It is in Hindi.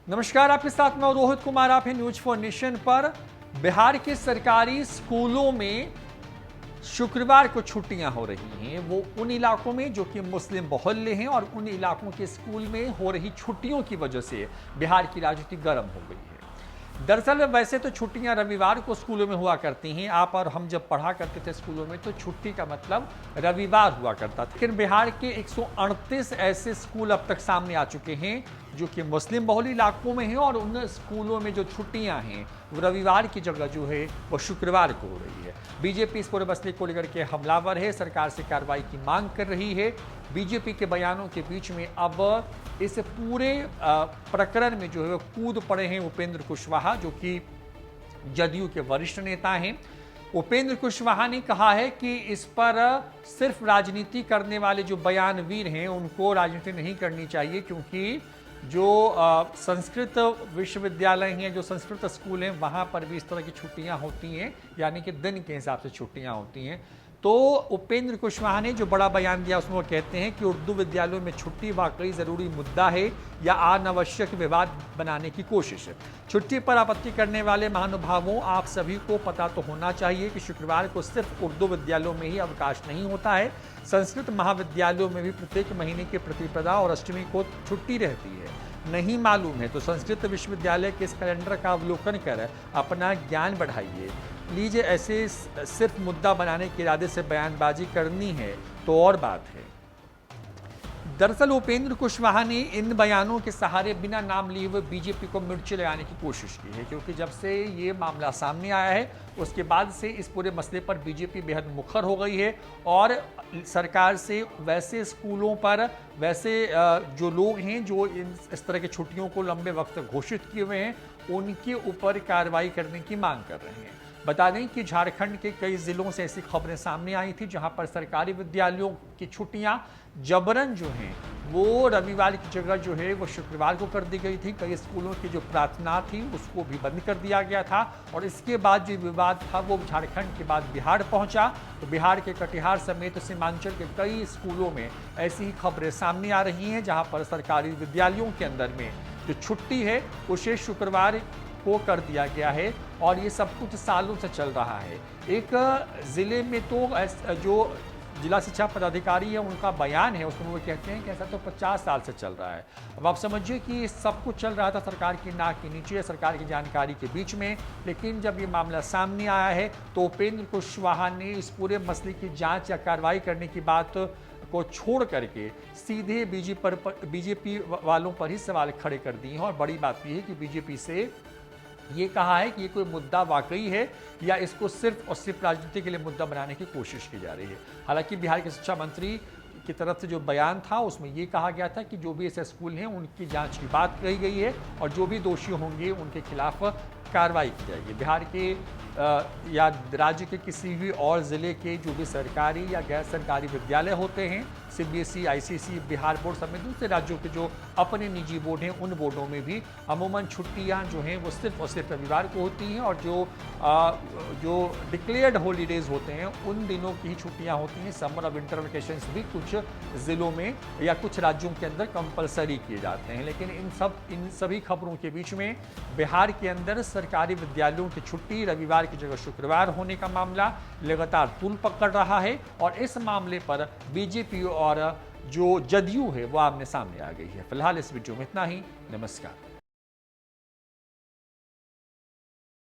नमस्कार, आपके साथ मैं रोहित कुमार। आप हैं न्यूज फॉर नेशन पर। बिहार के सरकारी स्कूलों में शुक्रवार को छुट्टियां हो रही हैं। वो उन इलाकों में जो कि मुस्लिम बहुल्य हैं और उन इलाकों के स्कूल में हो रही छुट्टियों की वजह से बिहार की राजनीति गर्म हो गई है। दरअसल वैसे तो छुट्टियां रविवार को स्कूलों में हुआ करती हैं। आप और हम जब पढ़ा करते थे स्कूलों में तो छुट्टी का मतलब रविवार हुआ करता था। लेकिन बिहार के 138 ऐसे स्कूल अब तक सामने आ चुके हैं जो कि मुस्लिम बहुल इलाकों में हैं और उन स्कूलों में जो छुट्टियां हैं वो रविवार की जगह जो है वो शुक्रवार को हो रही है। बीजेपी इस पूरे मसले को लेकर के हमलावर है, सरकार से कार्रवाई की मांग कर रही है। बीजेपी के बयानों के बीच में अब इस पूरे प्रकरण में जो है वो कूद पड़े हैं उपेंद्र कुशवाहा, जो कि जदयू के वरिष्ठ नेता हैं। उपेंद्र कुशवाहा ने कहा है कि इस पर सिर्फ राजनीति करने वाले जो बयानवीर हैं उनको राजनीति नहीं करनी चाहिए, क्योंकि जो संस्कृत विश्वविद्यालय हैं, जो संस्कृत स्कूल हैं, वहाँ पर भी इस तरह की छुट्टियाँ होती हैं, यानी कि दिन के हिसाब से छुट्टियाँ होती हैं। तो उपेंद्र कुशवाहा ने जो बड़ा बयान दिया उसमें वो कहते हैं कि उर्दू विद्यालयों में छुट्टी वाकई ज़रूरी मुद्दा है या अनावश्यक विवाद बनाने की कोशिश है। छुट्टी पर आपत्ति करने वाले महानुभावों, आप सभी को पता तो होना चाहिए कि शुक्रवार को सिर्फ उर्दू विद्यालयों में ही अवकाश नहीं होता है। संस्कृत महाविद्यालयों में भी प्रत्येक महीने की प्रतिपदा और अष्टमी को छुट्टी रहती है। नहीं मालूम है तो संस्कृत विश्वविद्यालय के इस कैलेंडर का अवलोकन कर अपना ज्ञान बढ़ाइए। लीजिए, ऐसे सिर्फ मुद्दा बनाने के इरादे से बयानबाजी करनी है तो और बात है। दरअसल उपेंद्र कुशवाहा ने इन बयानों के सहारे बिना नाम लिए हुए बीजेपी को मिर्ची लगाने की कोशिश की है, क्योंकि जब से ये मामला सामने आया है उसके बाद से इस पूरे मसले पर बीजेपी बेहद मुखर हो गई है और सरकार से वैसे स्कूलों पर वैसे जो लोग हैं जो इस तरह की छुट्टियों को लंबे वक्त तक घोषित किए हुए हैं उनके ऊपर कार्रवाई करने की मांग कर रहे हैं। बता दें कि झारखंड के कई जिलों से ऐसी खबरें सामने आई थी जहां पर सरकारी विद्यालयों की छुट्टियां जबरन जो हैं वो रविवार की जगह जो है वो शुक्रवार को कर दी गई थी। कई स्कूलों की जो प्रार्थना थी उसको भी बंद कर दिया गया था और इसके बाद जो विवाद था वो झारखंड के बाद बिहार पहुंचा। तो बिहार के कटिहार समेत सीमांचल के कई स्कूलों में ऐसी ही खबरें सामने आ रही हैं जहाँ पर सरकारी विद्यालयों के अंदर में जो छुट्टी है उसे शुक्रवार को कर दिया गया है और ये सब कुछ सालों से चल रहा है। एक ज़िले में तो जो जिला शिक्षा पदाधिकारी है उनका बयान है, उसमें वो कहते हैं कि ऐसा तो 50 साल से चल रहा है। अब आप समझिए कि सब कुछ चल रहा था सरकार की नाक के नीचे, सरकार की जानकारी के बीच में, लेकिन जब ये मामला सामने आया है तो उपेंद्र कुशवाहा ने इस पूरे मसले की जांच या कार्रवाई करने की बात को छोड़ करके सीधे बीजेपी वालों पर ही सवाल खड़े कर दिए हैं। और बड़ी बात यह है कि बीजेपी से ये कहा है कि ये कोई मुद्दा वाकई है या इसको सिर्फ और सिर्फ राजनीति के लिए मुद्दा बनाने की कोशिश की जा रही है। हालांकि बिहार के शिक्षा मंत्री की तरफ से जो बयान था उसमें ये कहा गया था कि जो भी ऐसे स्कूल हैं उनकी जांच की बात कही गई है और जो भी दोषी होंगे उनके खिलाफ कार्रवाई की जाएगी। बिहार के या राज्य के किसी भी और ज़िले के जो भी सरकारी या गैर सरकारी विद्यालय होते हैं, सीबीएसई, आईसीएसई, बिहार बोर्ड समेत दूसरे राज्यों के जो अपने निजी बोर्ड हैं उन बोर्डों में भी अमूमन छुट्टियां जो हैं वो सिर्फ और सिर्फ रविवार को होती हैं और जो डिक्लेयर्ड हॉलीडेज होते हैं उन दिनों की ही छुट्टियां होती हैं। समर और विंटर वेकेशंस भी कुछ ज़िलों में या कुछ राज्यों के अंदर कंपलसरी किए जाते हैं। लेकिन इन सभी खबरों के बीच में बिहार के अंदर सरकारी विद्यालयों की छुट्टी रविवार की जगह शुक्रवार होने का मामला लगातार तूल पकड़ रहा है और इस मामले पर बीजेपी और जो जदयू है वो आमने सामने आ गई है। फिलहाल इस वीडियो में इतना ही। नमस्कार।